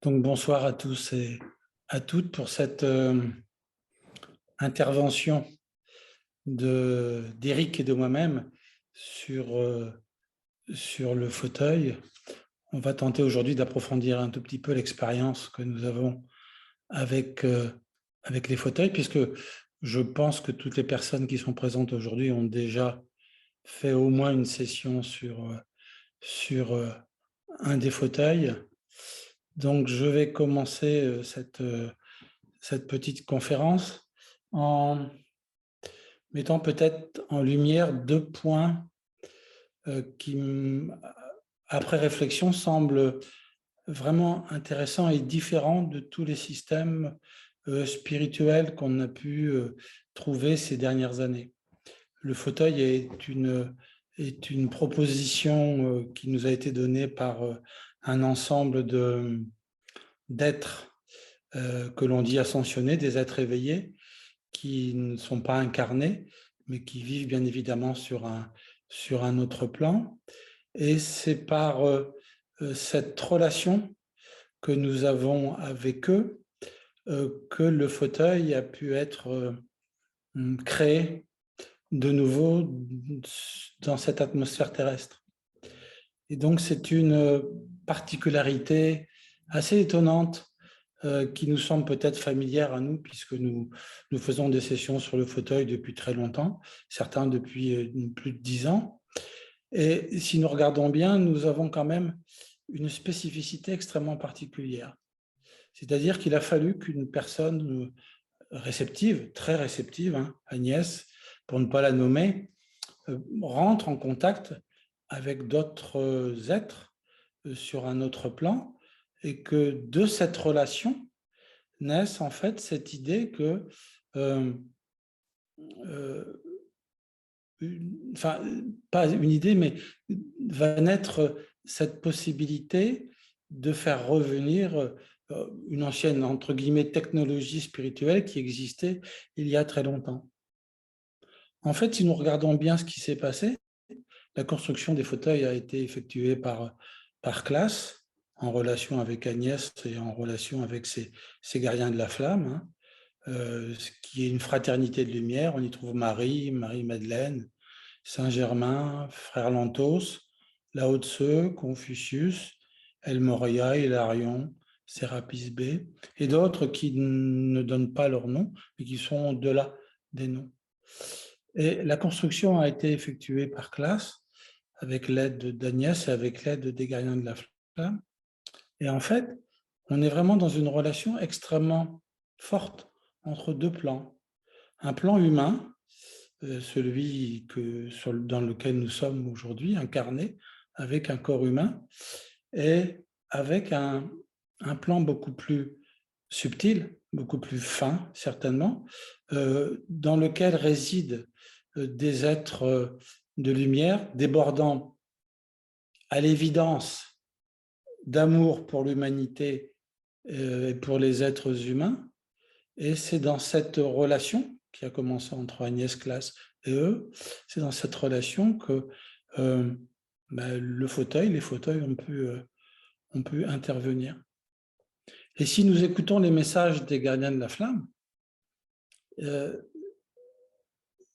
Donc bonsoir à tous et à toutes pour cette intervention d'Éric et de moi-même sur le fauteuil. On va tenter aujourd'hui d'approfondir un tout petit peu l'expérience que nous avons avec les fauteuils, puisque je pense que toutes les personnes qui sont présentes aujourd'hui ont déjà fait au moins une session sur un des fauteuils. Donc je vais commencer cette petite conférence en mettant peut-être en lumière deux points qui, après réflexion, semblent vraiment intéressants et différents de tous les systèmes spirituels qu'on a pu trouver ces dernières années. Le fauteuil est une proposition qui nous a été donnée par un ensemble d'êtres que l'on dit ascensionnés, des êtres éveillés, qui ne sont pas incarnés, mais qui vivent bien évidemment sur un autre plan. Et c'est par cette relation que nous avons avec eux que le fauteuil a pu être créé de nouveau dans cette atmosphère terrestre. Et donc c'est une particularité assez étonnante qui nous semble peut-être familière à nous, puisque nous faisons des sessions sur le fauteuil depuis très longtemps, certains depuis plus de 10 ans. Et si nous regardons bien, nous avons quand même une spécificité extrêmement particulière. C'est-à-dire qu'il a fallu qu'une personne réceptive, très réceptive, Agnès, pour ne pas la nommer, rentre en contact avec d'autres êtres sur un autre plan, et que de cette relation naisse en fait cette idée que enfin, pas une idée, mais va naître cette possibilité de faire revenir une ancienne, entre guillemets, technologie spirituelle qui existait il y a très longtemps. En fait, si nous regardons bien ce qui s'est passé, la construction des fauteuils a été effectuée par classe, en relation avec Agnès et en relation avec ces gardiens de la flamme, ce qui est une fraternité de lumière. On y trouve Marie-Madeleine, Saint-Germain, Frère Lantos, Lao Tse, Confucius, El Morya, Hilarion, Sérapis B, et d'autres qui ne donnent pas leur nom, mais qui sont au-delà des noms. Et la construction a été effectuée par classe, avec l'aide d'Agnès et avec l'aide des gardiens de la flamme. Et en fait, on est vraiment dans une relation extrêmement forte entre deux plans. Un plan humain, celui dans lequel nous sommes aujourd'hui, incarné, avec un corps humain, et avec un plan beaucoup plus subtil, beaucoup plus fin, certainement, dans lequel résident des êtres de lumière débordant à l'évidence d'amour pour l'humanité et pour les êtres humains. Et c'est dans cette relation qui a commencé entre Agnès Classe et eux, c'est dans cette relation que les fauteuils ont pu intervenir. Et si nous écoutons les messages des gardiens de la flamme,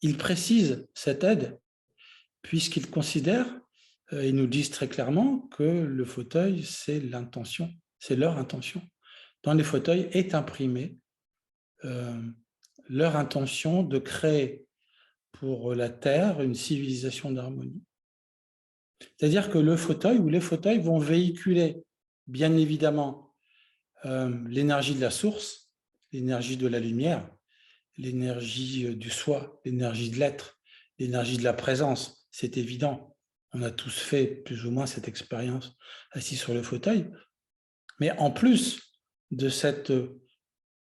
ils précisent cette aide, puisqu'ils considèrent, ils nous disent très clairement que le fauteuil, c'est l'intention, c'est leur intention. Dans les fauteuils est imprimée leur intention de créer pour la Terre une civilisation d'harmonie. C'est-à-dire que le fauteuil ou les fauteuils vont véhiculer, bien évidemment, l'énergie de la source, l'énergie de la lumière, l'énergie du soi, l'énergie de l'être, l'énergie de la présence. C'est évident. On a tous fait plus ou moins cette expérience assis sur le fauteuil. Mais en plus de cette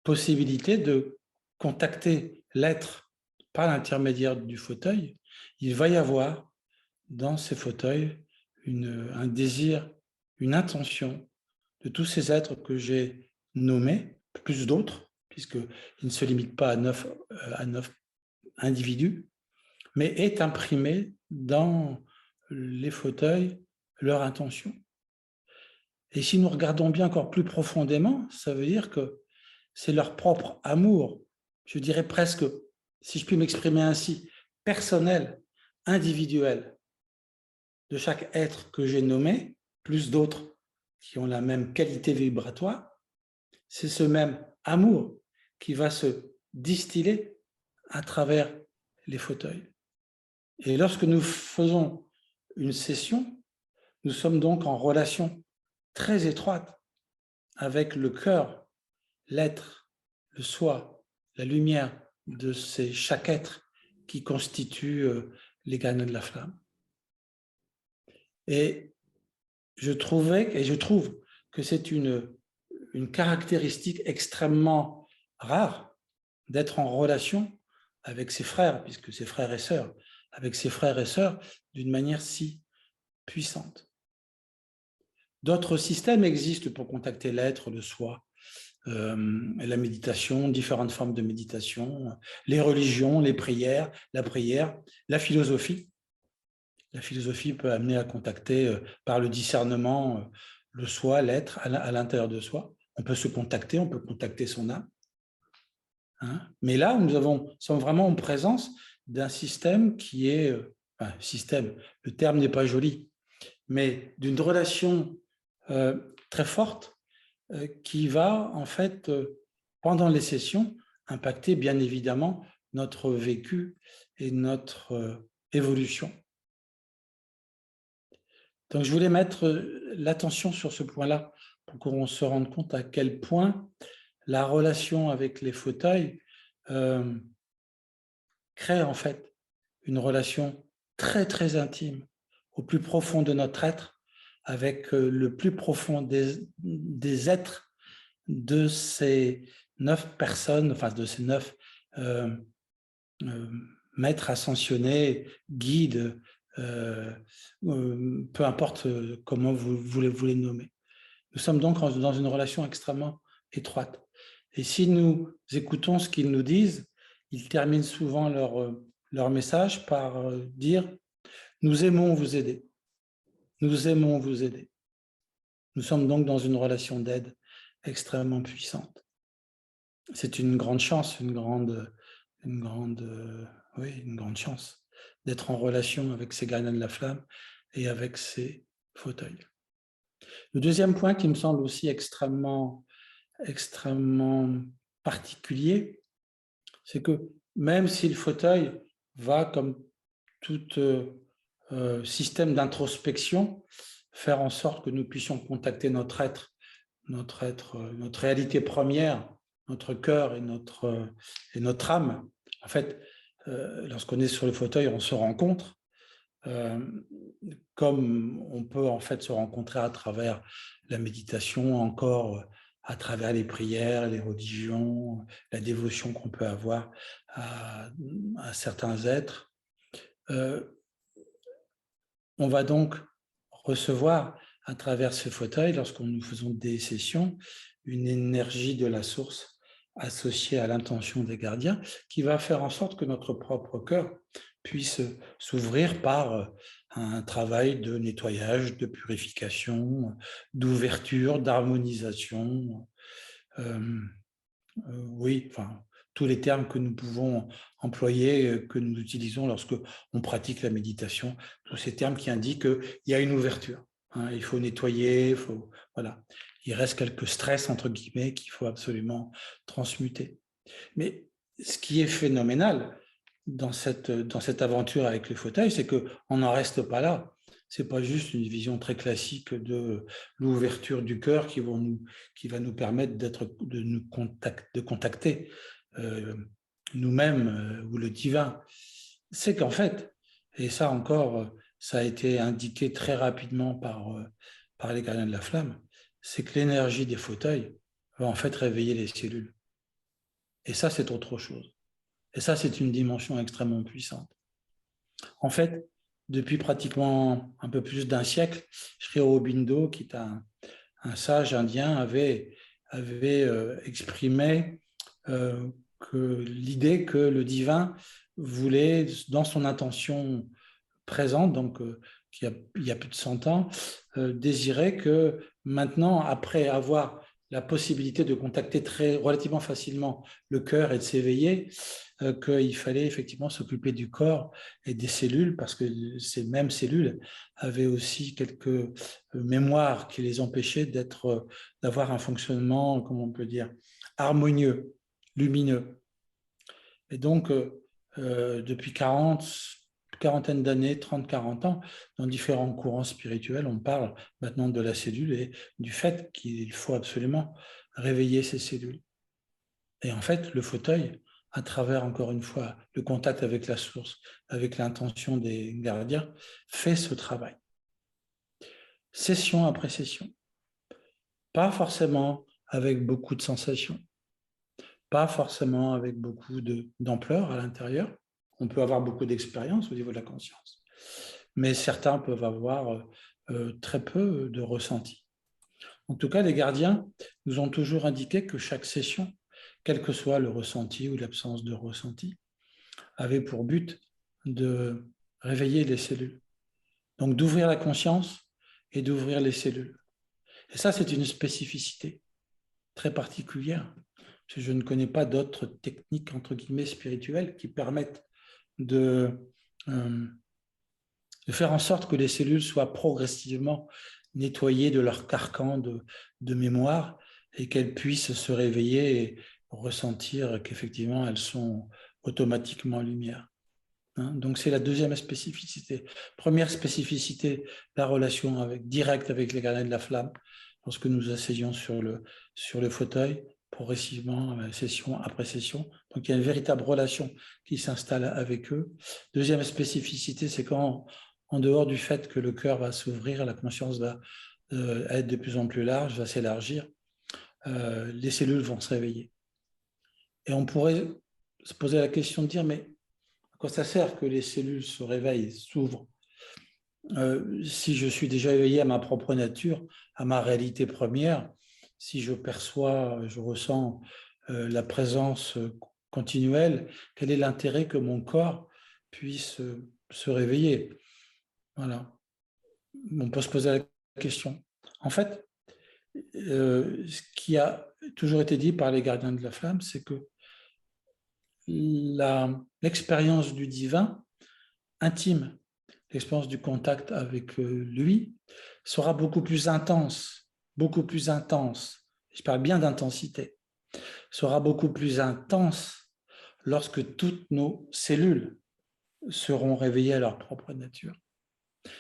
possibilité de contacter l'être par l'intermédiaire du fauteuil, il va y avoir dans ces fauteuils un désir, une intention de tous ces êtres que j'ai nommés, plus d'autres, puisqu'ils ne se limitent pas à 9 individus, mais est imprimé dans les fauteuils leur intention. Et si nous regardons bien encore plus profondément, ça veut dire que c'est leur propre amour, je dirais presque, si je puis m'exprimer ainsi, personnel, individuel, de chaque être que j'ai nommé, plus d'autres qui ont la même qualité vibratoire, c'est ce même amour qui va se distiller à travers les fauteuils. Et lorsque nous faisons une session, nous sommes donc en relation très étroite avec le cœur, l'être, le soi, la lumière de chaque être qui constitue les gardiens de la flamme. Et je trouve que c'est une caractéristique extrêmement rare d'être en relation avec ses frères, puisque ses frères et sœurs, avec ses frères et sœurs d'une manière si puissante. D'autres systèmes existent pour contacter l'être, le soi, la méditation, différentes formes de méditation, les religions, les prières, la prière, la philosophie. La philosophie peut amener à contacter par le discernement le soi, l'être à l'intérieur de soi. On peut se contacter, on peut contacter son âme. Hein? Mais là, nous sommes vraiment en présence d'un système qui est, système, le terme n'est pas joli, mais d'une relation très forte qui va, en fait, pendant les sessions, impacter bien évidemment notre vécu et notre évolution. Donc, je voulais mettre l'attention sur ce point-là pour qu'on se rende compte à quel point la relation avec les fauteuils crée en fait une relation très, très intime au plus profond de notre être avec le plus profond des êtres de ces 9 personnes, enfin de ces 9 maîtres ascensionnés, guides, peu importe comment vous les nommez. Nous sommes donc dans une relation extrêmement étroite. Et si nous écoutons ce qu'ils nous disent, ils terminent souvent leur message par dire « Nous aimons vous aider. Nous aimons vous aider. » Nous sommes donc dans une relation d'aide extrêmement puissante. C'est une grande chance, une grande chance d'être en relation avec ces gardiens de la flamme et avec ces fauteuils. Le deuxième point qui me semble aussi extrêmement particulier, c'est que même si le fauteuil va, comme tout système d'introspection, faire en sorte que nous puissions contacter notre être, notre réalité première, notre cœur et notre âme. En fait, lorsqu'on est sur le fauteuil, on se rencontre, comme on peut en fait se rencontrer à travers la méditation, encore à travers les prières, les religions, la dévotion qu'on peut avoir à certains êtres. On va donc recevoir à travers ce fauteuil, lorsque nous faisons des sessions, une énergie de la source associée à l'intention des gardiens qui va faire en sorte que notre propre cœur puisse s'ouvrir par un travail de nettoyage, de purification, d'ouverture, d'harmonisation. Oui, enfin, tous les termes que nous pouvons employer, que nous utilisons lorsque on pratique la méditation, tous ces termes qui indiquent qu'il y a une ouverture. Hein, il faut nettoyer, voilà. Il reste quelques stress, entre guillemets, qu'il faut absolument transmuter. Mais ce qui est phénoménal dans cette aventure avec les fauteuils, c'est qu'on n'en reste pas là. Ce n'est pas juste une vision très classique de l'ouverture du cœur qui va nous permettre de contacter nous-mêmes ou le divin. C'est qu'en fait, et ça encore, ça a été indiqué très rapidement par les gardiens de la flamme, c'est que l'énergie des fauteuils va en fait réveiller les cellules. Et ça, c'est autre chose. Et ça, c'est une dimension extrêmement puissante. En fait, depuis pratiquement un peu plus d'un siècle, Sri Aurobindo, qui est un sage indien, avait exprimé l'idée que le divin voulait, dans son intention présente, donc il y a plus de 100 ans, désirait que maintenant, après avoir la possibilité de contacter relativement facilement le cœur et de s'éveiller, qu'il fallait effectivement s'occuper du corps et des cellules, parce que ces mêmes cellules avaient aussi quelques mémoires qui les empêchaient d'avoir un fonctionnement, comment on peut dire, harmonieux, lumineux. Et donc, depuis quarantaine d'années, 30-40 ans, dans différents courants spirituels, on parle maintenant de la cellule et du fait qu'il faut absolument réveiller ces cellules. Et en fait, le fauteuil, à travers, encore une fois, le contact avec la source, avec l'intention des gardiens, fait ce travail. Session après session. Pas forcément avec beaucoup de sensations, pas forcément avec beaucoup d'ampleur à l'intérieur. On peut avoir beaucoup d'expérience au niveau de la conscience, mais certains peuvent avoir très peu de ressenti. En tout cas, les gardiens nous ont toujours indiqué que chaque session, quel que soit le ressenti ou l'absence de ressenti, avait pour but de réveiller les cellules. Donc d'ouvrir la conscience et d'ouvrir les cellules. Et ça, c'est une spécificité très particulière. Parce que je ne connais pas d'autres techniques, entre guillemets, spirituelles qui permettent de faire en sorte que les cellules soient progressivement nettoyées de leur carcan de mémoire et qu'elles puissent se réveiller et ressentir qu'effectivement, elles sont automatiquement en lumière. Donc, c'est la deuxième spécificité. Première spécificité, la relation directe avec les gardiens de la flamme, lorsque nous asseyions sur le fauteuil, progressivement, session après session. Donc, il y a une véritable relation qui s'installe avec eux. Deuxième spécificité, c'est quand, en dehors du fait que le cœur va s'ouvrir, la conscience va être de plus en plus large, va s'élargir, les cellules vont se réveiller. Et on pourrait se poser la question de dire, mais à quoi ça sert que les cellules se réveillent, s'ouvrent, si je suis déjà éveillé à ma propre nature, à ma réalité première, si je perçois, je ressens la présence continuelle, quel est l'intérêt que mon corps puisse se réveiller? Voilà. On peut se poser la question. En fait, ce qui a toujours été dit par les gardiens de la flamme, c'est que l'expérience du divin intime, l'expérience du contact avec lui sera beaucoup plus intense, je parle bien d'intensité, sera beaucoup plus intense lorsque toutes nos cellules seront réveillées à leur propre nature.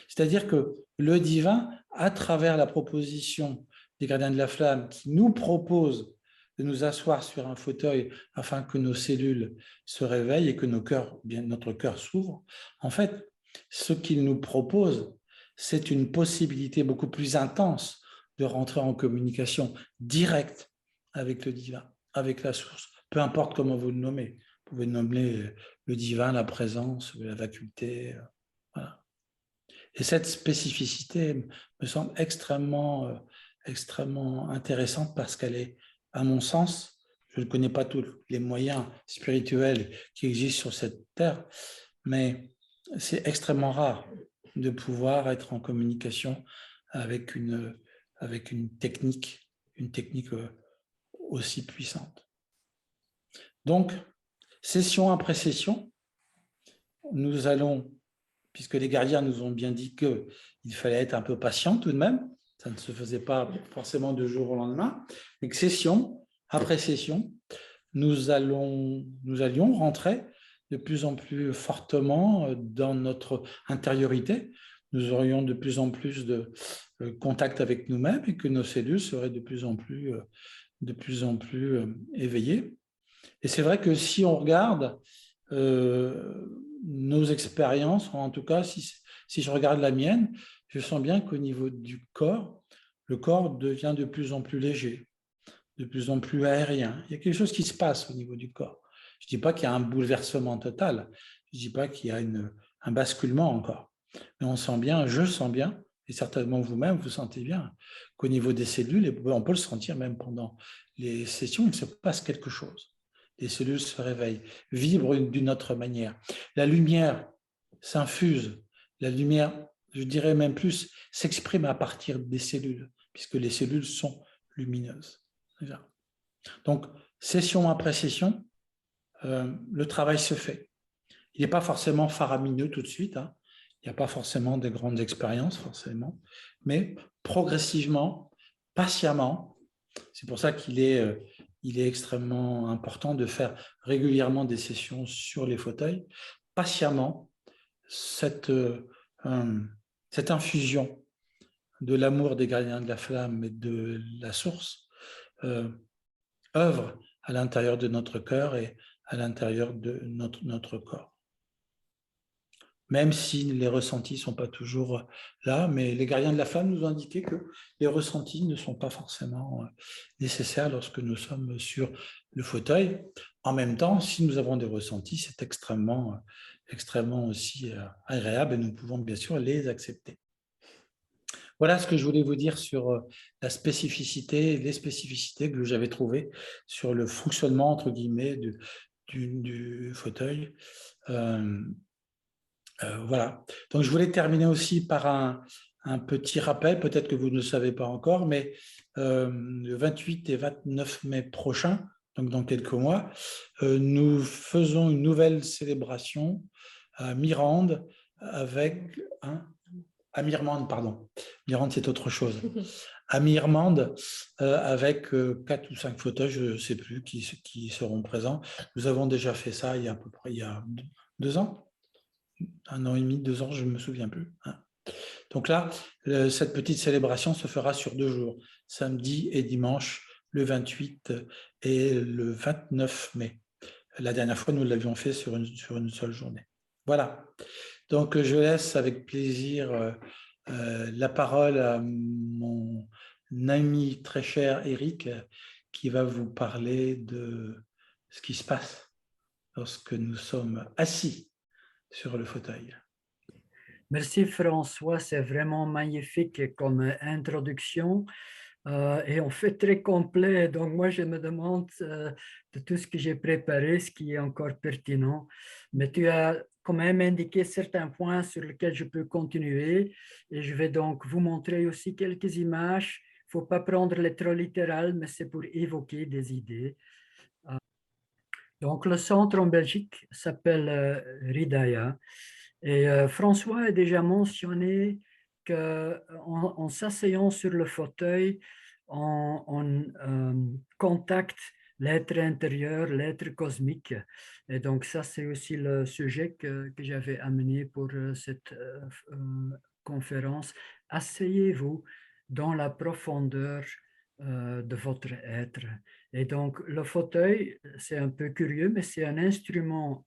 C'est-à-dire que le divin, à travers la proposition des gardiens de la flamme qui nous propose de nous asseoir sur un fauteuil afin que nos cellules se réveillent et que notre cœur s'ouvre, en fait, ce qu'il nous propose, c'est une possibilité beaucoup plus intense de rentrer en communication directe avec le divin, avec la source, peu importe comment vous le nommez. Vous pouvez nommer le divin, la présence, la faculté, voilà. Et cette spécificité me semble extrêmement intéressante parce qu'elle est, à mon sens, je ne connais pas tous les moyens spirituels qui existent sur cette terre, mais c'est extrêmement rare de pouvoir être en communication avec une technique aussi puissante. Donc, session après session, nous allons, puisque les gardiens nous ont bien dit qu'il fallait être un peu patient tout de même, ça ne se faisait pas forcément de jour au lendemain, mais que session après session, nous allions rentrer de plus en plus fortement dans notre intériorité, nous aurions de plus en plus de contact avec nous-mêmes et que nos cellules seraient de plus en plus éveillées. Et c'est vrai que si on regarde nos expériences, en tout cas, si je regarde la mienne, je sens bien qu'au niveau du corps, le corps devient de plus en plus léger, de plus en plus aérien. Il y a quelque chose qui se passe au niveau du corps. Je ne dis pas qu'il y a un bouleversement total, je ne dis pas qu'il y a un basculement encore, mais on sent bien, je sens bien, et certainement vous-même, vous sentez bien qu'au niveau des cellules, et on peut le sentir même pendant les sessions, il se passe quelque chose. Les cellules se réveillent, vibrent d'une autre manière. La lumière s'infuse, la lumière je dirais même plus, s'exprime à partir des cellules, puisque les cellules sont lumineuses. Déjà. Donc, session après session, le travail se fait. Il n'est pas forcément faramineux tout de suite, hein. Il n'y a pas forcément de grandes expériences, forcément, mais progressivement, patiemment, c'est pour ça il est extrêmement important de faire régulièrement des sessions sur les fauteuils, patiemment, cette infusion de l'amour des gardiens de la flamme et de la source œuvre à l'intérieur de notre cœur et à l'intérieur de notre corps. Même si les ressentis ne sont pas toujours là, mais les gardiens de la flamme nous ont indiqué que les ressentis ne sont pas forcément nécessaires lorsque nous sommes sur le fauteuil. En même temps, si nous avons des ressentis, c'est extrêmement aussi agréable et nous pouvons bien sûr les accepter. Voilà ce que je voulais vous dire sur la spécificité, les spécificités que j'avais trouvées sur le fonctionnement, entre guillemets, du fauteuil. Voilà. Donc, je voulais terminer aussi par un petit rappel, peut-être que vous ne le savez pas encore, mais le 28 et 29 mai prochain, donc dans quelques mois, nous faisons une nouvelle célébration à Mirande avec... à Mirmande, pardon. Mirande, c'est autre chose. À Mirmande, avec 4 ou 5 fauteuils, je ne sais plus qui seront présents. Nous avons déjà fait ça il y a à peu près 2 ans. 1 an et demi, 2 ans, je ne me souviens plus. Donc là, cette petite célébration se fera sur 2 jours, samedi et dimanche, le 28 et le 29 mai. La dernière fois, nous l'avions fait sur une seule journée. Voilà. Donc, je laisse avec plaisir la parole à mon ami très cher Eric, qui va vous parler de ce qui se passe lorsque nous sommes assis sur le fauteuil. Merci François, c'est vraiment magnifique comme introduction et en fait très complet. Donc moi je me demande de tout ce que j'ai préparé, ce qui est encore pertinent. Mais tu as quand même indiqué certains points sur lesquels je peux continuer et je vais donc vous montrer aussi quelques images. Il ne faut pas prendre les trop littérales, mais c'est pour évoquer des idées. Donc le centre en Belgique s'appelle Ridaya. Et François a déjà mentionné qu'en s'asseyant sur le fauteuil, on contacte l'être intérieur, l'être cosmique. Et donc ça, c'est aussi le sujet que j'avais amené pour cette conférence. Asseyez-vous dans la profondeur de votre être. Et donc le fauteuil, c'est un peu curieux, mais c'est un instrument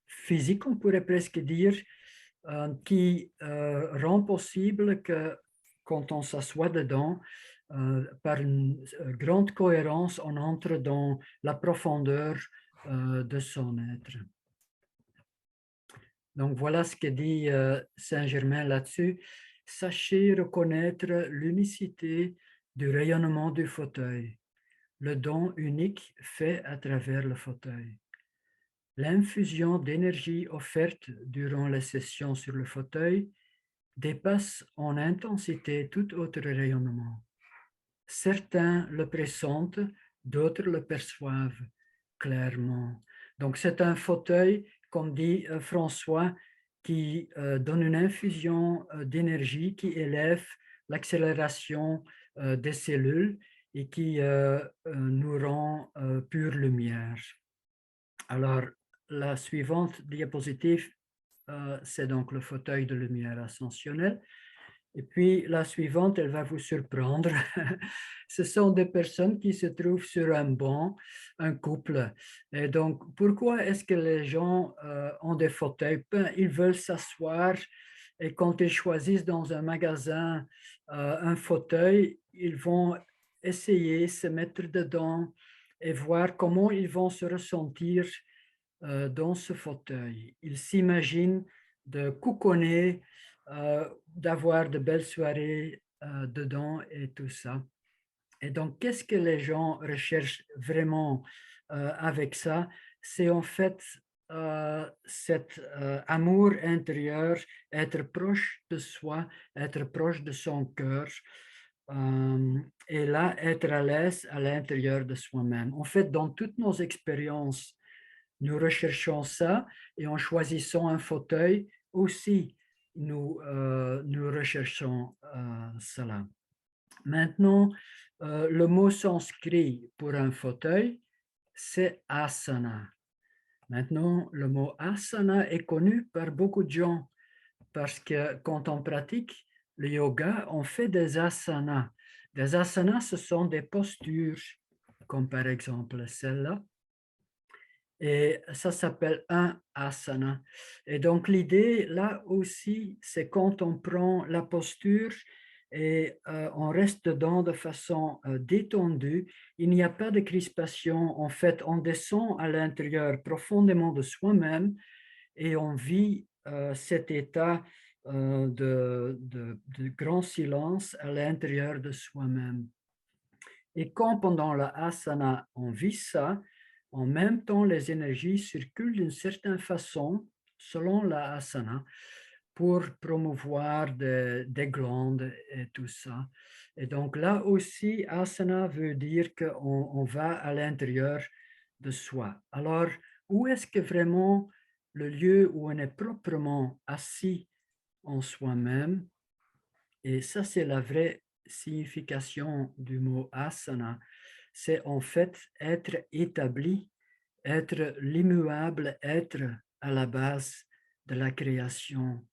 physique, on pourrait presque dire, qui rend possible que quand on s'assoit dedans, par une grande cohérence, on entre dans la profondeur de son être. Donc voilà ce que dit Saint-Germain là-dessus. Sachez reconnaître l'unicité du rayonnement du fauteuil, le don unique fait à travers le fauteuil. L'infusion d'énergie offerte durant les sessions sur le fauteuil dépasse en intensité tout autre rayonnement. Certains le pressentent, d'autres le perçoivent clairement. Donc c'est un fauteuil, comme dit François, qui donne une infusion d'énergie qui élève l'accélération des cellules et qui nous rend pure lumière. Alors, la suivante diapositive, c'est donc le fauteuil de lumière ascensionnelle. Et puis, la suivante, elle va vous surprendre. Ce sont des personnes qui se trouvent sur un banc, un couple. Et donc, pourquoi est-ce que les gens ont des fauteuils? Ils veulent s'asseoir et quand ils choisissent dans un magasin un fauteuil, ils vont essayer de se mettre dedans et voir comment ils vont se ressentir dans ce fauteuil. Ils s'imaginent de couconner, d'avoir de belles soirées dedans et tout ça. Et donc, qu'est-ce que les gens recherchent vraiment avec ça? C'est en fait cet amour intérieur, être proche de soi, être proche de son cœur, et là, être à l'aise à l'intérieur de soi-même. En fait, dans toutes nos expériences, nous recherchons ça et en choisissant un fauteuil aussi, nous recherchons cela. Maintenant, le mot sanskrit pour un fauteuil, c'est asana. Maintenant, le mot asana est connu par beaucoup de gens parce que quand on pratique le yoga, on fait des asanas. Des asanas, ce sont des postures, comme par exemple celle-là. Et ça s'appelle un asana. Et donc l'idée là aussi, c'est quand on prend la posture et on reste dedans de façon détendue, il n'y a pas de crispation. En fait, on descend à l'intérieur profondément de soi-même et on vit cet état de grand silence à l'intérieur de soi-même. Et quand pendant la asana, on vit ça, en même temps, les énergies circulent d'une certaine façon, selon la asana, pour promouvoir des glandes et tout ça. Et donc là aussi, asana veut dire qu'on va à l'intérieur de soi. Alors, où est-ce que vraiment le lieu où on est proprement assis en soi-même, et ça c'est la vraie signification du mot asana, c'est en fait être établi, être l'immuable être à la base de la création.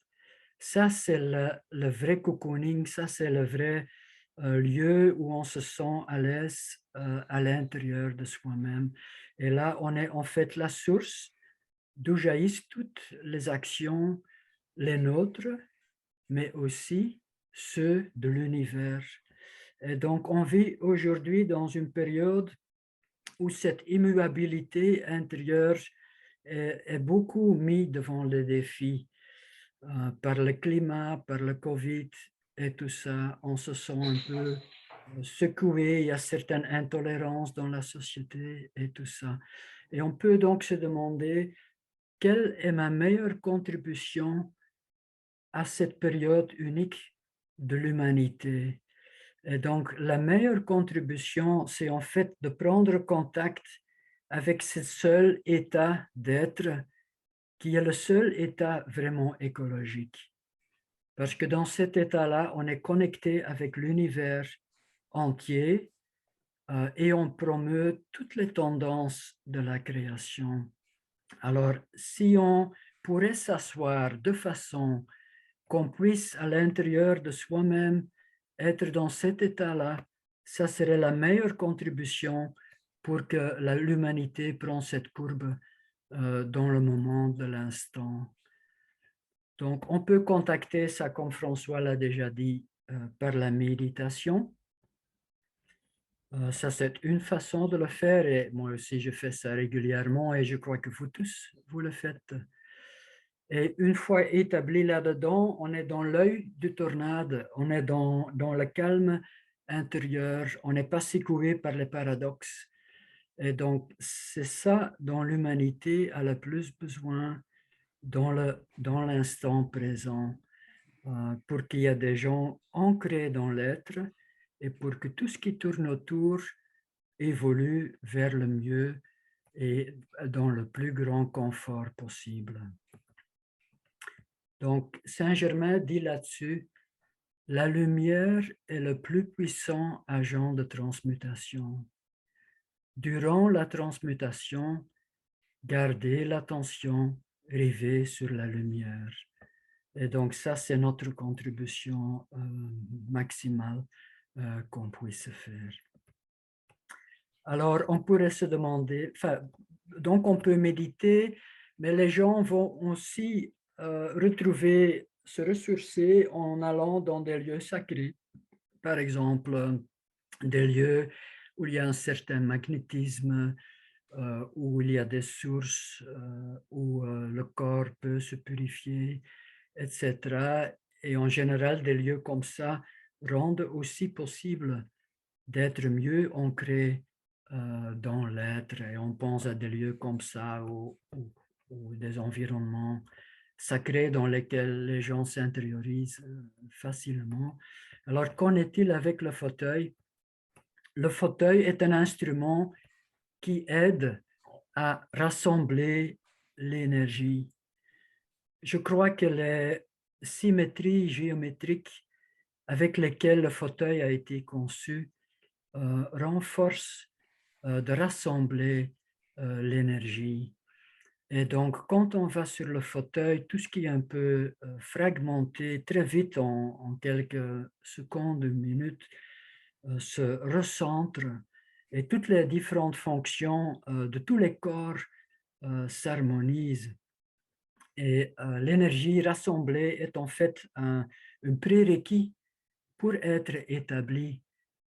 Ça, c'est le vrai cocooning, ça, c'est le vrai lieu où on se sent à l'aise à l'intérieur de soi-même. Et là, on est en fait la source d'où jaillissent toutes les actions, les nôtres, mais aussi ceux de l'univers. Et donc, on vit aujourd'hui dans une période où cette immuabilité intérieure est beaucoup mise devant les défis par le climat, par le Covid et tout ça. On se sent un peu secoué, il y a certaines intolérances dans la société et tout ça. Et on peut donc se demander quelle est ma meilleure contribution à cette période unique de l'humanité. Et donc, la meilleure contribution, c'est en fait de prendre contact avec ce seul état d'être qui est le seul état vraiment écologique. Parce que dans cet état-là, on est connecté avec l'univers entier et on promeut toutes les tendances de la création. Alors, si on pourrait s'asseoir de façon qu'on puisse à l'intérieur de soi-même être dans cet état-là, ça serait la meilleure contribution pour que l'humanité prenne cette courbe dans le moment de l'instant. Donc, on peut contacter ça, comme François l'a déjà dit, par la méditation. Ça, c'est une façon de le faire et moi aussi, je fais ça régulièrement et je crois que vous tous, vous le faites. Et une fois établi là-dedans, on est dans l'œil du tornade, on est dans le calme intérieur, on n'est pas secoué par les paradoxes. Et donc, c'est ça dont l'humanité a le plus besoin dans l'instant présent, pour qu'il y ait des gens ancrés dans l'être et pour que tout ce qui tourne autour évolue vers le mieux et dans le plus grand confort possible. Donc, Saint-Germain dit là-dessus, la lumière est le plus puissant agent de transmutation. Durant la transmutation, gardez l'attention rivée sur la lumière. Et donc, ça, c'est notre contribution maximale qu'on puisse faire. Alors, on pourrait se demander, donc on peut méditer, mais les gens vont aussi retrouver, se ressourcer en allant dans des lieux sacrés. Par exemple, des lieux où il y a un certain magnétisme, où il y a des sources, où le corps peut se purifier, etc. Et en général, des lieux comme ça rendent aussi possible d'être mieux ancré dans l'être. Et on pense à des lieux comme ça où ou des environnements sacrés dans lesquels les gens s'intériorisent facilement. Alors, qu'en est-il avec le fauteuil? Le fauteuil est un instrument qui aide à rassembler l'énergie. Je crois que les symétries géométriques avec lesquelles le fauteuil a été conçu renforcent de rassembler l'énergie. Et donc, quand on va sur le fauteuil, tout ce qui est un peu fragmenté, très vite, en quelques secondes, minutes, se recentre et toutes les différentes fonctions de tous les corps s'harmonisent. Et l'énergie rassemblée est en fait un prérequis pour être établi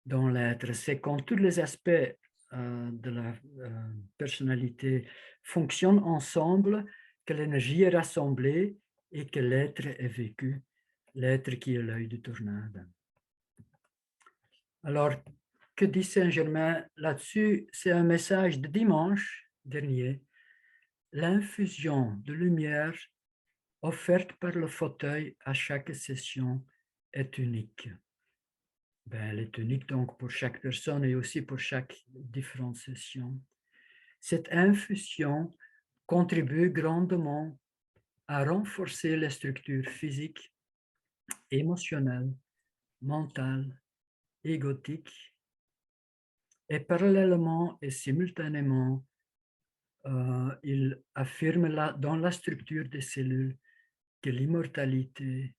dans l'être. C'est quand tous les aspects de la personnalité fonctionnent ensemble que l'énergie est rassemblée et que l'être est vécu, l'être qui est l'œil du tornade. Alors, que dit Saint-Germain là-dessus? C'est un message de dimanche dernier. L'infusion de lumière offerte par le fauteuil à chaque session est unique. Elle est unique donc pour chaque personne et aussi pour chaque différente session. Cette infusion contribue grandement à renforcer les structures physiques, émotionnelles, mentales, égotiques et parallèlement et simultanément, il affirme dans la structure des cellules que l'immortalité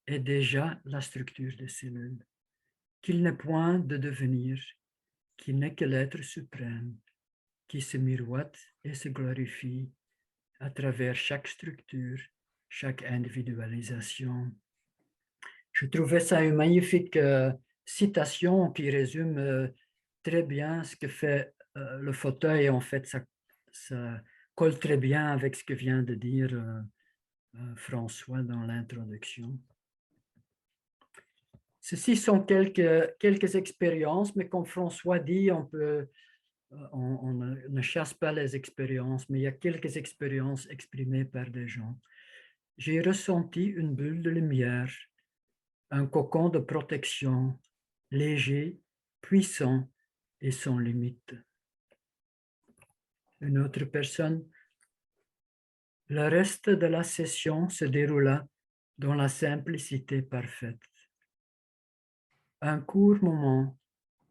est déjà la structure des cellules, qu'il n'est point de devenir, qu'il n'est que l'être suprême, qui se miroite et se glorifie à travers chaque structure, chaque individualisation. Je trouvais ça une magnifique citation qui résume très bien ce que fait le fauteuil. En fait, ça colle très bien avec ce que vient de dire François dans l'introduction. Ceci sont quelques expériences, mais comme François dit, on ne chasse pas les expériences, mais il y a quelques expériences exprimées par des gens. J'ai ressenti une bulle de lumière, un cocon de protection, léger, puissant et sans limite. Une autre personne, le reste de la session se déroula dans la simplicité parfaite. Un court moment,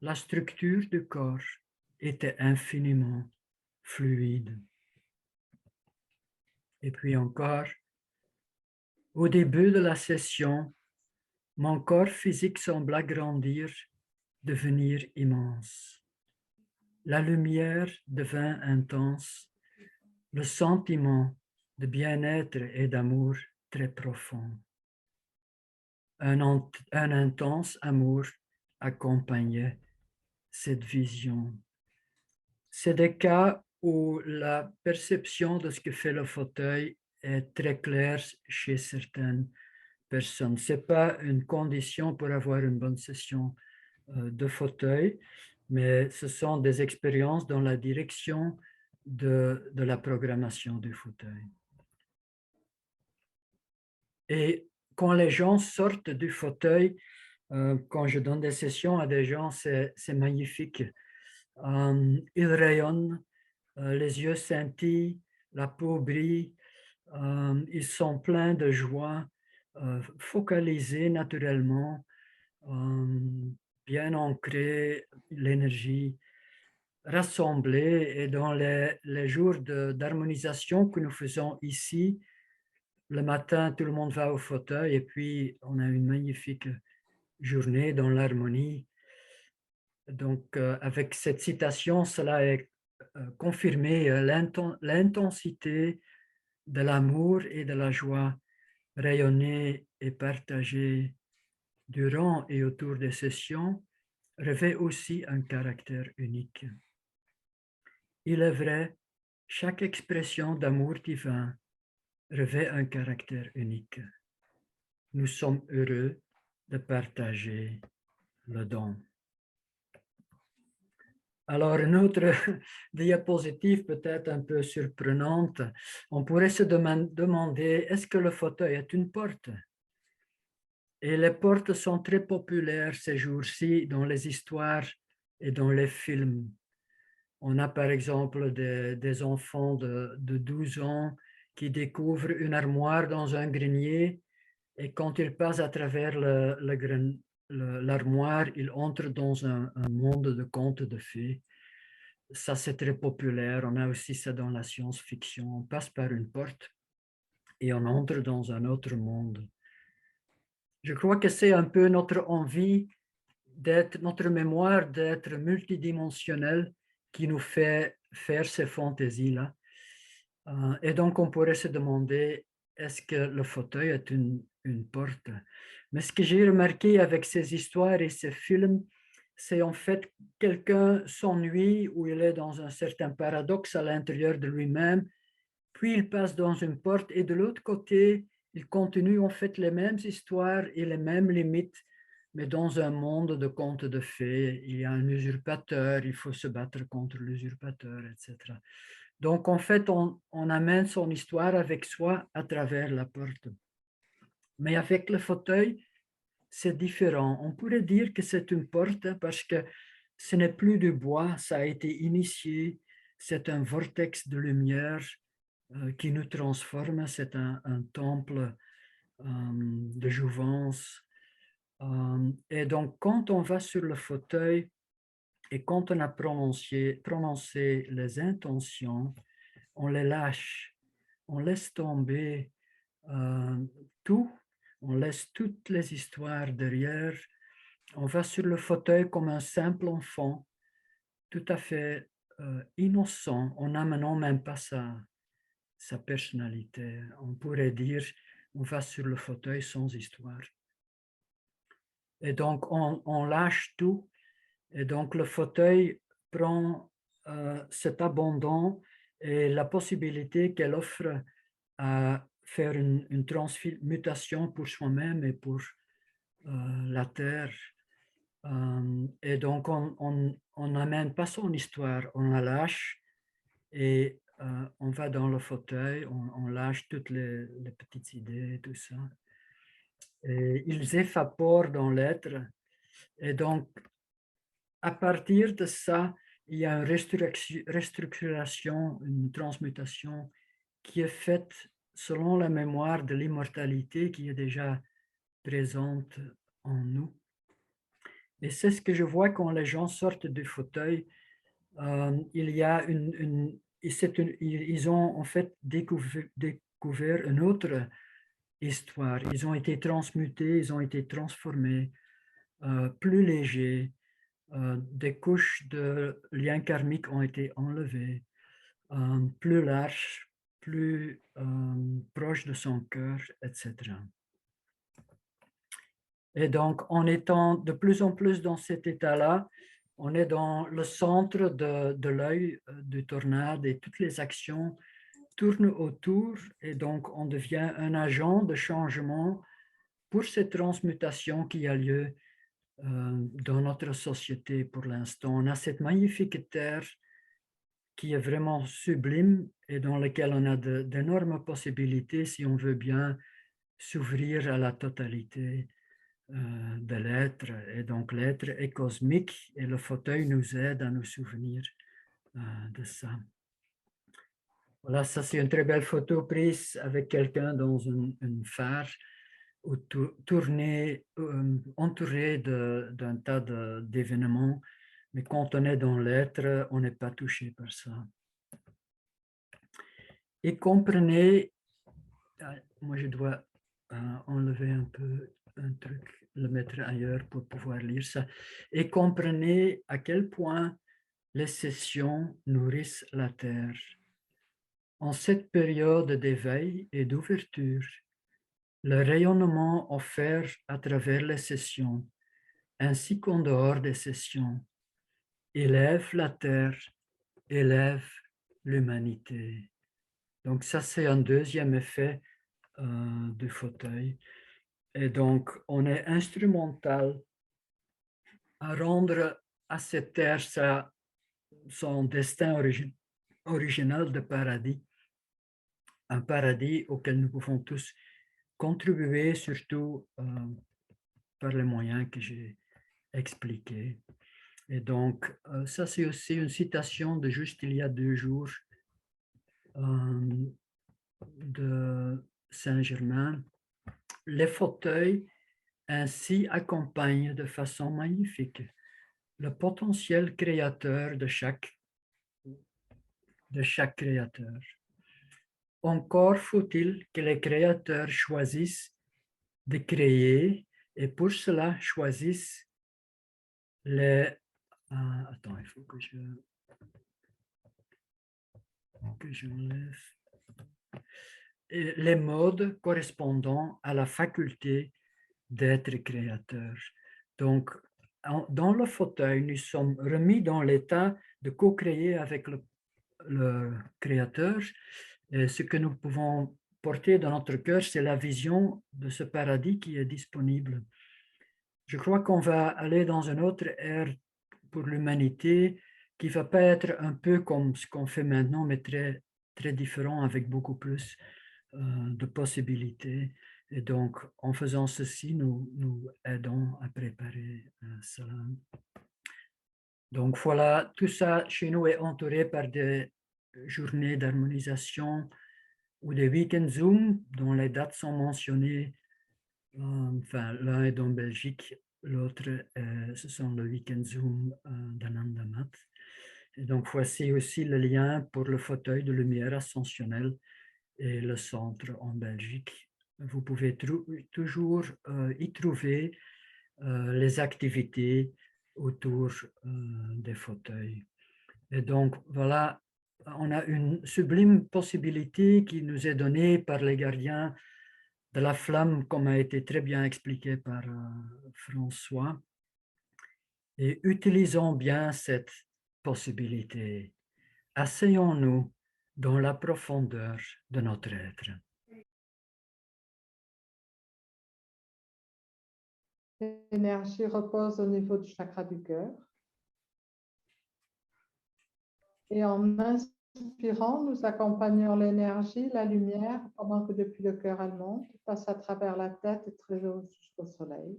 la structure du corps était infiniment fluide. Et puis encore, au début de la session, mon corps physique sembla grandir, devenir immense. La lumière devint intense, le sentiment de bien-être et d'amour très profond. Un intense amour accompagnait cette vision. C'est des cas où la perception de ce que fait le fauteuil est très claire chez certaines personnes. Ce n'est pas une condition pour avoir une bonne session de fauteuil, mais ce sont des expériences dans la direction de la programmation du fauteuil. Et quand les gens sortent du fauteuil, quand je donne des sessions à des gens, c'est magnifique. Ils rayonnent, les yeux scintillent, la peau brille, ils sont pleins de joie, focalisés naturellement, bien ancrés, l'énergie rassemblée. Et dans les jours d'harmonisation que nous faisons ici, le matin, tout le monde va au fauteuil et puis on a une magnifique journée dans l'harmonie. Donc, avec cette citation, cela est confirmé, l'intensité de l'amour et de la joie rayonnée et partagée durant et autour des sessions revêt aussi un caractère unique. Il est vrai, chaque expression d'amour divin revêt un caractère unique. Nous sommes heureux de partager le don. Alors, une autre diapositive peut-être un peu surprenante. On pourrait se demander, est-ce que le fauteuil est une porte? Et les portes sont très populaires ces jours-ci dans les histoires et dans les films. On a par exemple des enfants de 12 ans qui découvrent une armoire dans un grenier et quand ils passent à travers l'armoire, ils entrent dans un monde de contes de fées. Ça, c'est très populaire. On a aussi ça dans la science-fiction. On passe par une porte et on entre dans un autre monde. Je crois que c'est un peu notre envie notre mémoire d'être multidimensionnelle qui nous fait faire ces fantaisies-là. Et donc, on pourrait se demander, est-ce que le fauteuil est une porte? Mais ce que j'ai remarqué avec ces histoires et ces films, c'est en fait quelqu'un s'ennuie ou il est dans un certain paradoxe à l'intérieur de lui-même, puis il passe dans une porte et de l'autre côté, il continue en fait les mêmes histoires et les mêmes limites, mais dans un monde de contes de fées. Il y a un usurpateur, il faut se battre contre l'usurpateur, etc. Donc, en fait, on amène son histoire avec soi à travers la porte. Mais avec le fauteuil, c'est différent. On pourrait dire que c'est une porte parce que ce n'est plus du bois, ça a été initié, c'est un vortex de lumière qui nous transforme, c'est un temple de jouvence. Et donc, quand on va sur le fauteuil et quand on a prononcé les intentions, on les lâche, on laisse tomber tout, on laisse toutes les histoires derrière, on va sur le fauteuil comme un simple enfant, tout à fait innocent, en n'amenant même pas sa personnalité. On pourrait dire, on va sur le fauteuil sans histoire. Et donc, on lâche tout, et donc le fauteuil prend cet abandon et la possibilité qu'elle offre à faire une transmutation pour soi-même et pour la terre. Et donc, on n'amène pas son histoire, on la lâche et on va dans le fauteuil, on lâche toutes les petites idées, tout ça. Et ils évaporent dans l'être. Et donc, à partir de ça, il y a une restructuration, une transmutation qui est faite selon la mémoire de l'immortalité qui est déjà présente en nous. Et c'est ce que je vois quand les gens sortent du fauteuil. Il y a ils ont en fait découvert une autre histoire. Ils ont été transmutés, ils ont été transformés, plus légers. Des couches de liens karmiques ont été enlevées, plus larges, plus proches de son cœur, etc. Et donc, en étant de plus en plus dans cet état-là, on est dans le centre de l'œil du tornade et toutes les actions tournent autour et donc on devient un agent de changement pour cette transmutation qui a lieu dans notre société pour l'instant. On a cette magnifique terre qui est vraiment sublime et dans laquelle on a d'énormes possibilités si on veut bien s'ouvrir à la totalité de l'être. Et donc l'être est cosmique et le fauteuil nous aide à nous souvenir de ça. Voilà, ça c'est une très belle photo prise avec quelqu'un dans une phare entouré d'un tas d'événements. Mais quand on est dans l'être, on n'est pas touché par ça. Et comprenez, moi je dois enlever un peu un truc, le mettre ailleurs pour pouvoir lire ça. Et comprenez à quel point les sessions nourrissent la terre. En cette période d'éveil et d'ouverture, le rayonnement offert à travers les sessions, ainsi qu'en dehors des sessions, élève la terre, élève l'humanité. Donc ça, c'est un deuxième effet du fauteuil. Et donc, on est instrumental à rendre à cette terre son destin original de paradis, un paradis auquel nous pouvons tous contribuer, surtout par les moyens que j'ai expliqués. Et donc, ça c'est aussi une citation de juste il y a 2 jours de Saint-Germain. Les fauteuils ainsi accompagnent de façon magnifique le potentiel créateur de chaque créateur. Encore faut-il que les créateurs choisissent de créer et pour cela choisissent les... attends, il faut que j'enlève. Les modes correspondant à la faculté d'être créateur. Donc, dans le fauteuil, nous sommes remis dans l'état de co-créer avec le créateur. Et ce que nous pouvons porter dans notre cœur, c'est la vision de ce paradis qui est disponible. Je crois qu'on va aller dans une autre ère pour l'humanité qui ne va pas être un peu comme ce qu'on fait maintenant, mais très, très différent avec beaucoup plus de possibilités. Et donc, en faisant ceci, nous aidons à préparer cela. Donc voilà, tout ça chez nous est entouré par des journées d'harmonisation ou des week-ends Zoom dont les dates sont mentionnées. Enfin, l'un est en Belgique, l'autre, ce sont le week-end Zoom d'Anandamat. Et donc, voici aussi le lien pour le fauteuil de lumière ascensionnelle et le centre en Belgique. Vous pouvez toujours y trouver les activités autour des fauteuils. Et donc, voilà, on a une sublime possibilité qui nous est donnée par les gardiens de la flamme, comme a été très bien expliqué par François. Et utilisons bien cette possibilité. Asseyons-nous dans la profondeur de notre être. L'énergie repose au niveau du chakra du cœur. Et en inspirant, nous accompagnons l'énergie, la lumière, pendant que depuis le cœur, elle monte, passe à travers la tête et très haut jusqu'au soleil.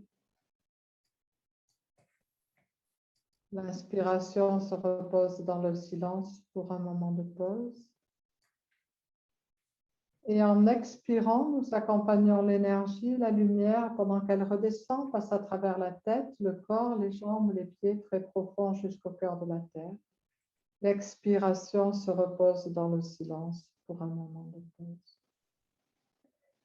L'inspiration se repose dans le silence pour un moment de pause. Et en expirant, nous accompagnons l'énergie, la lumière, pendant qu'elle redescend, passe à travers la tête, le corps, les jambes, les pieds, très profond jusqu'au cœur de la terre. L'expiration se repose dans le silence pour un moment de pause.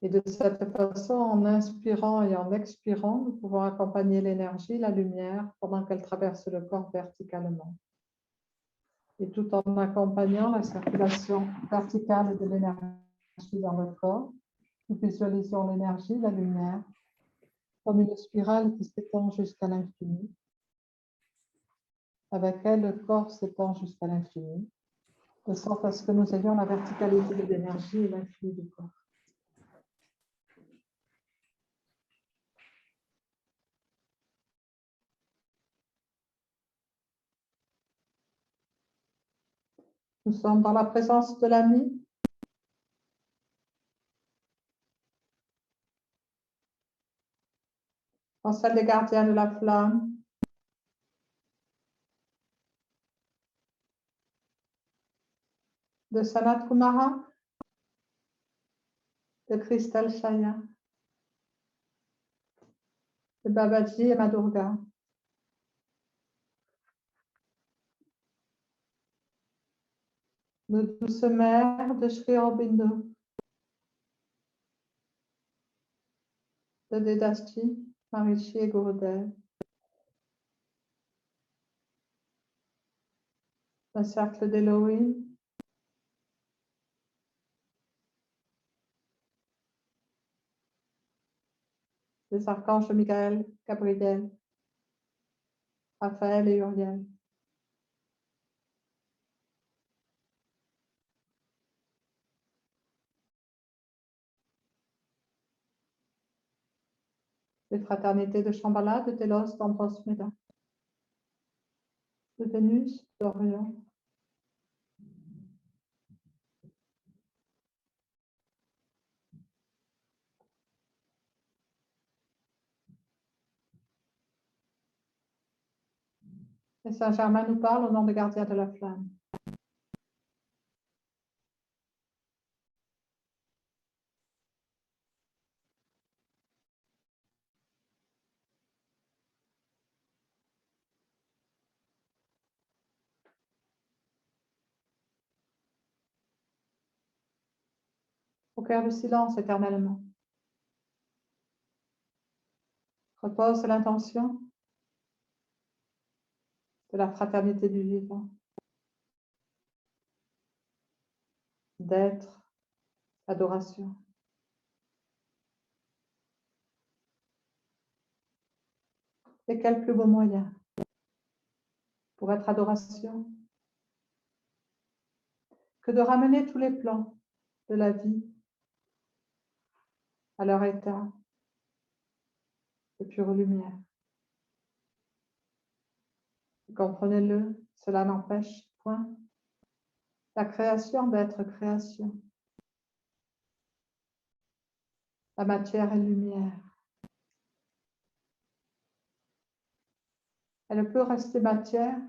Et de cette façon, en inspirant et en expirant, nous pouvons accompagner l'énergie, la lumière, pendant qu'elle traverse le corps verticalement. Et tout en accompagnant la circulation verticale de l'énergie dans le corps, nous visualisons l'énergie, la lumière, comme une spirale qui s'étend jusqu'à l'infini. Avec elle, le corps s'étend jusqu'à l'infini, de sorte à ce que nous ayons la verticalité de l'énergie et l'infini du corps. Nous sommes dans la présence de l'ami. En celle des gardiens de la flamme. De Sanat Kumara. De Christelle Chaya. De Babaji et Madurga. De Douce Mère de Sri Aurobindo. De Dedasti, Maharishi et Gurudev. Le cercle d'Elohim. Les archanges Michael, Gabriel, Raphaël et Uriel. Les fraternités de Shambhala, de Télos, d'Ambros Méda. De Vénus, d'Orion. Et Saint-Germain nous parle au nom des gardiens de la flamme. Au cœur du silence éternellement. Repose l'intention de la fraternité du vivant, d'être, adoration. Et quel plus beau moyen pour être adoration que de ramener tous les plans de la vie à leur état de pure lumière. Comprenez-le, cela n'empêche point la création d'être création. La matière est lumière. Elle peut rester matière,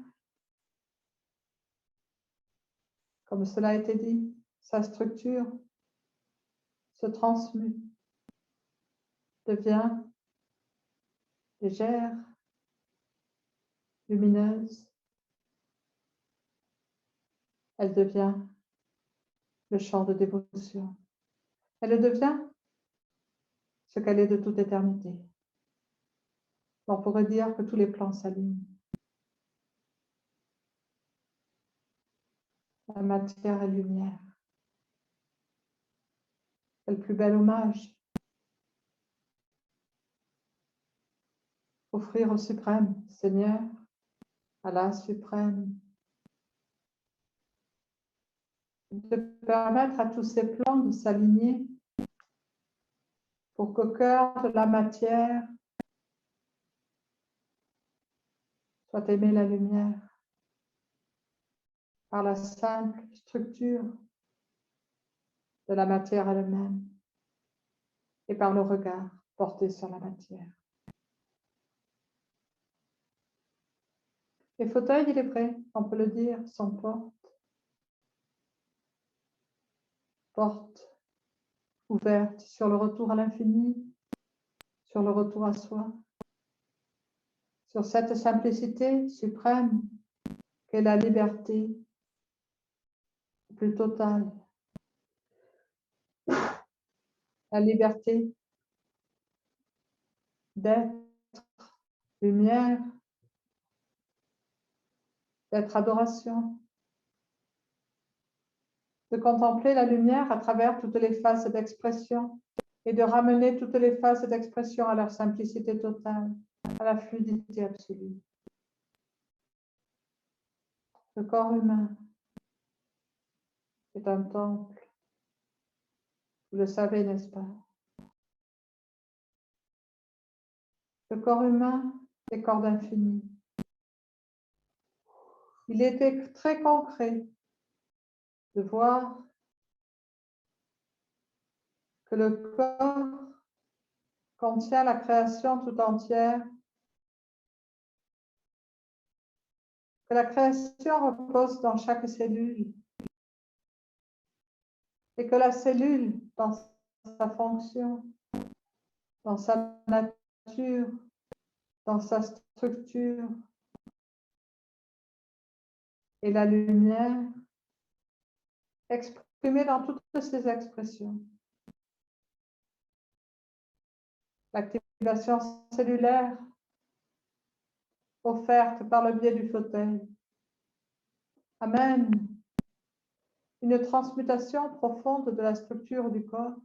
comme cela a été dit, sa structure se transmute, devient légère, lumineuse. Elle devient le champ de dévotion. Elle devient ce qu'elle est de toute éternité. On pourrait dire que tous les plans s'alignent. La matière est lumière. C'est le plus bel hommage. Offrir au suprême Seigneur, à la suprême, de permettre à tous ces plans de s'aligner pour qu'au cœur de la matière soit aimée la lumière par la simple structure de la matière elle-même et par le regard porté sur la matière. Les fauteuils, il est vrai, on peut le dire, sont portes ouvertes sur le retour à l'infini, sur le retour à soi, sur cette simplicité suprême qu'est la liberté plus totale. La liberté d'être lumière, d'être adoration, de contempler la lumière à travers toutes les phases d'expression et de ramener toutes les phases d'expression à leur simplicité totale, à la fluidité absolue. Le corps humain est un temple. Vous le savez, n'est-ce pas? Le corps humain est corps d'infini. Il était très concret de voir que le corps contient la création tout entière, que la création repose dans chaque cellule et que la cellule, dans sa fonction, dans sa nature, dans sa structure, et la lumière exprimée dans toutes ses expressions. L'activation cellulaire offerte par le biais du fauteuil amène une transmutation profonde de la structure du corps,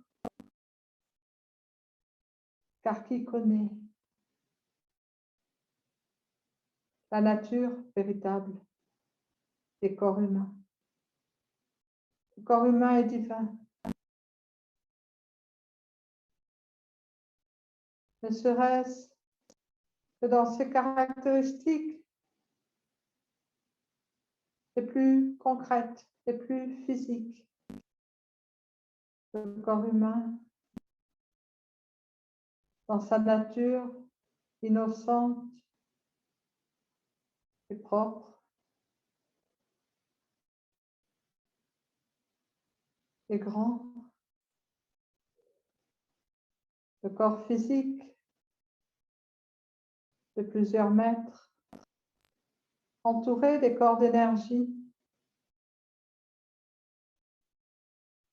car qui connaît la nature véritable des corps humains? Le corps humain est divin. Ne serait-ce que dans ses caractéristiques les plus concrètes, les plus physiques. Le corps humain, dans sa nature innocente, et propre et grand. Le corps physique de plusieurs mètres, entouré des corps d'énergie.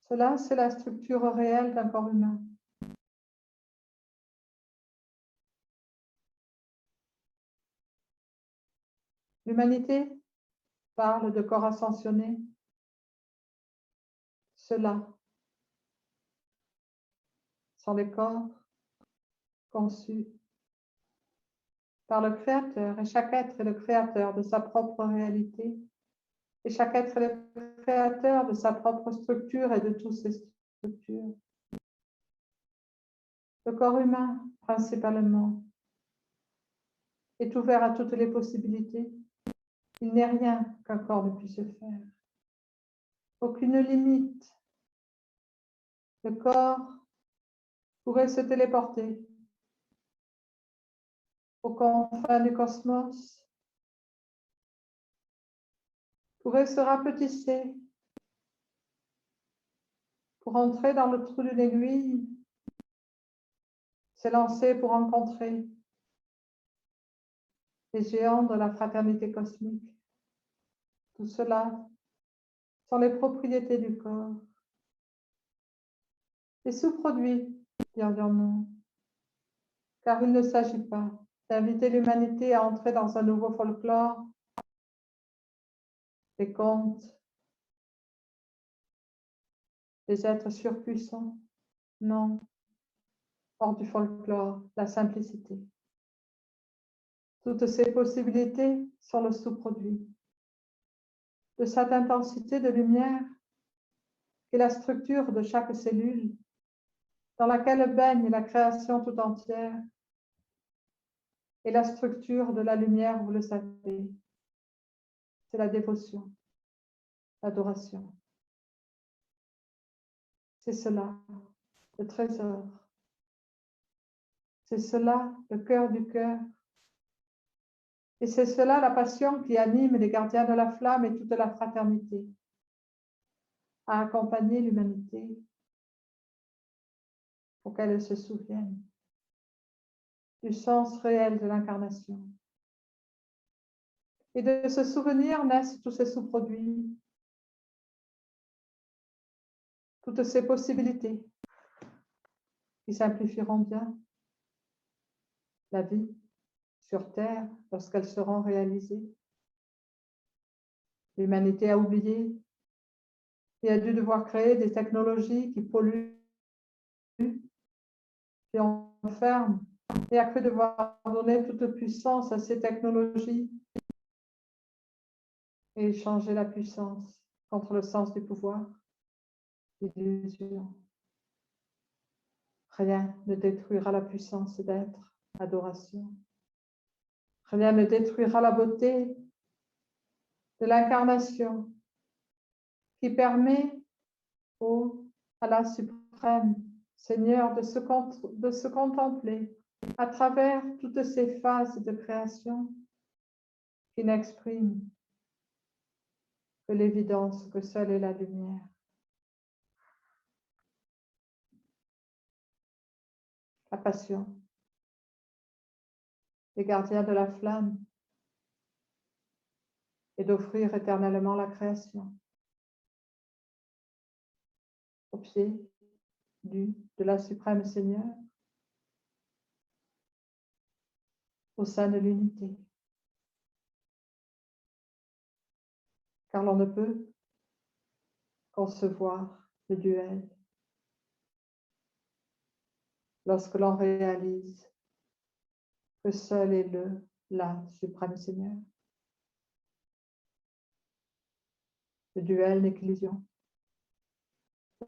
Cela, c'est la structure réelle d'un corps humain. L'humanité parle de corps ascensionné. Ceux-là sont les corps conçus par le Créateur, et chaque être est le créateur de sa propre réalité, et chaque être est le créateur de sa propre structure et de toutes ses structures. Le corps humain, principalement, est ouvert à toutes les possibilités. Il n'est rien qu'un corps ne puisse faire. Aucune limite. Le corps pourrait se téléporter aux confins du cosmos, pourrait se rapetisser pour entrer dans le trou d'une aiguille, s'élancer pour rencontrer les géants de la fraternité cosmique. Tout cela sont les propriétés du corps. Les sous-produits, dirions-nous, car il ne s'agit pas d'inviter l'humanité à entrer dans un nouveau folklore, des contes, des êtres surpuissants. Non, hors du folklore, la simplicité. Toutes ces possibilités sont le sous-produit de cette intensité de lumière qui est la structure de chaque cellule dans laquelle baigne la création tout entière. Et la structure de la lumière, vous le savez, c'est la dévotion, l'adoration. C'est cela, le trésor. C'est cela, le cœur du cœur. Et c'est cela, la passion qui anime les gardiens de la flamme et toute la fraternité, à accompagner l'humanité pour qu'elle se souvienne du sens réel de l'incarnation. Et de ce souvenir naissent tous ces sous-produits, toutes ces possibilités qui simplifieront bien la vie sur Terre lorsqu'elles seront réalisées. L'humanité a oublié et a dû devoir créer des technologies qui polluent, qui enferment, et a cru devoir donner toute puissance à ces technologies et échanger la puissance contre le sens du pouvoir, l'illusion. Rien ne détruira la puissance d'être, adoration. Rien ne détruira la beauté de l'incarnation qui permet à la suprême Seigneur de se contempler à travers toutes ces phases de création qui n'expriment que l'évidence que seule est la lumière. La passion, les gardiens de la flamme, et d'offrir éternellement la création au pied de la suprême Seigneur, au sein de l'unité. Car l'on ne peut concevoir le duel lorsque l'on réalise que seul est la suprême Seigneur. Le duel n'est qu'illusion.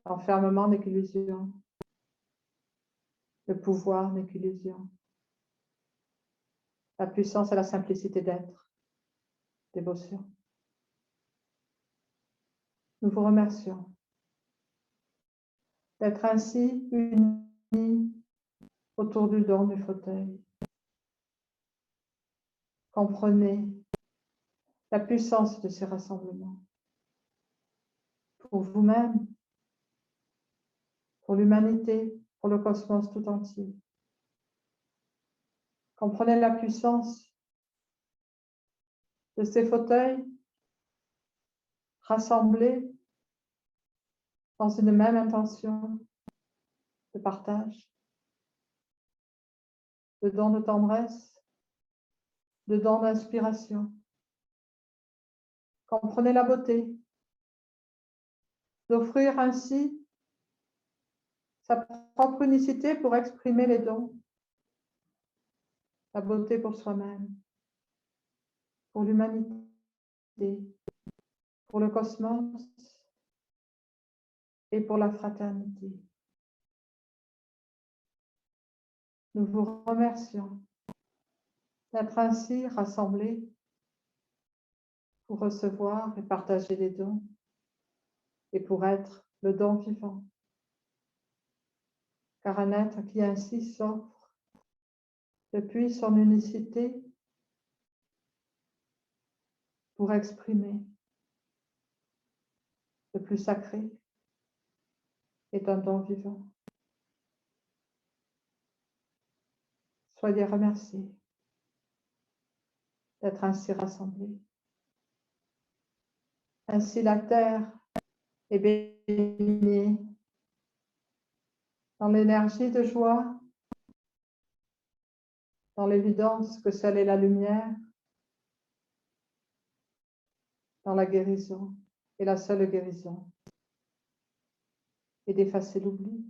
L'enfermement n'est qu'illusion. Le pouvoir n'est qu'illusion. La puissance et la simplicité d'être. Dévotion. Nous vous remercions d'être ainsi unis autour du don du fauteuil. Comprenez la puissance de ces rassemblements. Pour vous-même, pour l'humanité, pour le cosmos tout entier. Comprenez la puissance de ces fauteuils rassemblés dans une même intention de partage, de don de tendresse, de don d'inspiration. Comprenez la beauté d'offrir ainsi sa propre unicité pour exprimer les dons, la beauté pour soi-même, pour l'humanité, pour le cosmos et pour la fraternité. Nous vous remercions d'être ainsi rassemblés pour recevoir et partager les dons et pour être le don vivant. Car un être qui ainsi s'offre depuis son unicité pour exprimer le plus sacré est un don vivant. Soyez remerciés d'être ainsi rassemblés. Ainsi la terre est baignée dans l'énergie de joie, dans l'évidence que seule est la lumière, dans la guérison et la seule guérison, et d'effacer l'oubli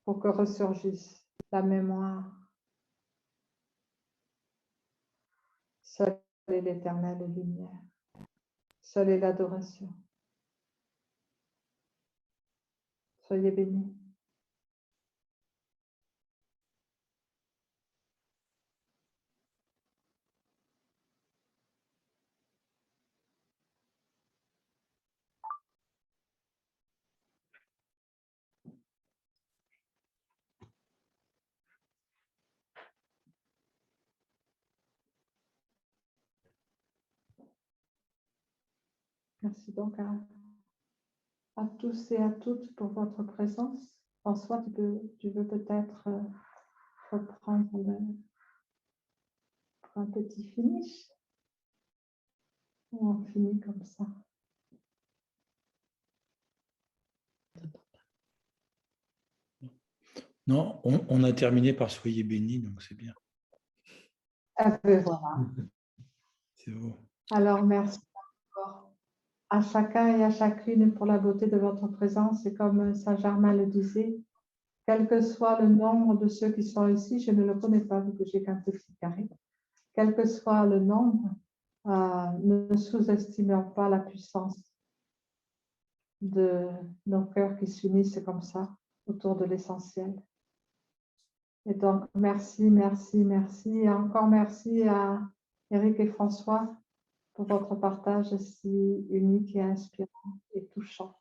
pour que ressurgisse la mémoire. Seule est l'éternelle lumière, seule est l'adoration. Soyez bénis. Merci donc à tous et à toutes pour votre présence. François, tu veux peut-être reprendre un petit finish ou on finit comme ça? Non, on a terminé par soyez bénis, donc c'est bien. Ah ben voilà. C'est beau. Alors, merci encore à chacun et à chacune pour la beauté de votre présence. Et comme Saint Germain le disait, quel que soit le nombre de ceux qui sont ici, je ne le connais pas vu que j'ai qu'un petit carré, quel que soit le nombre, ne sous-estimons pas la puissance de nos cœurs qui s'unissent comme ça autour de l'essentiel. Et donc, merci, merci, merci. Et encore merci à Éric et François pour votre partage si unique et inspirant et touchant.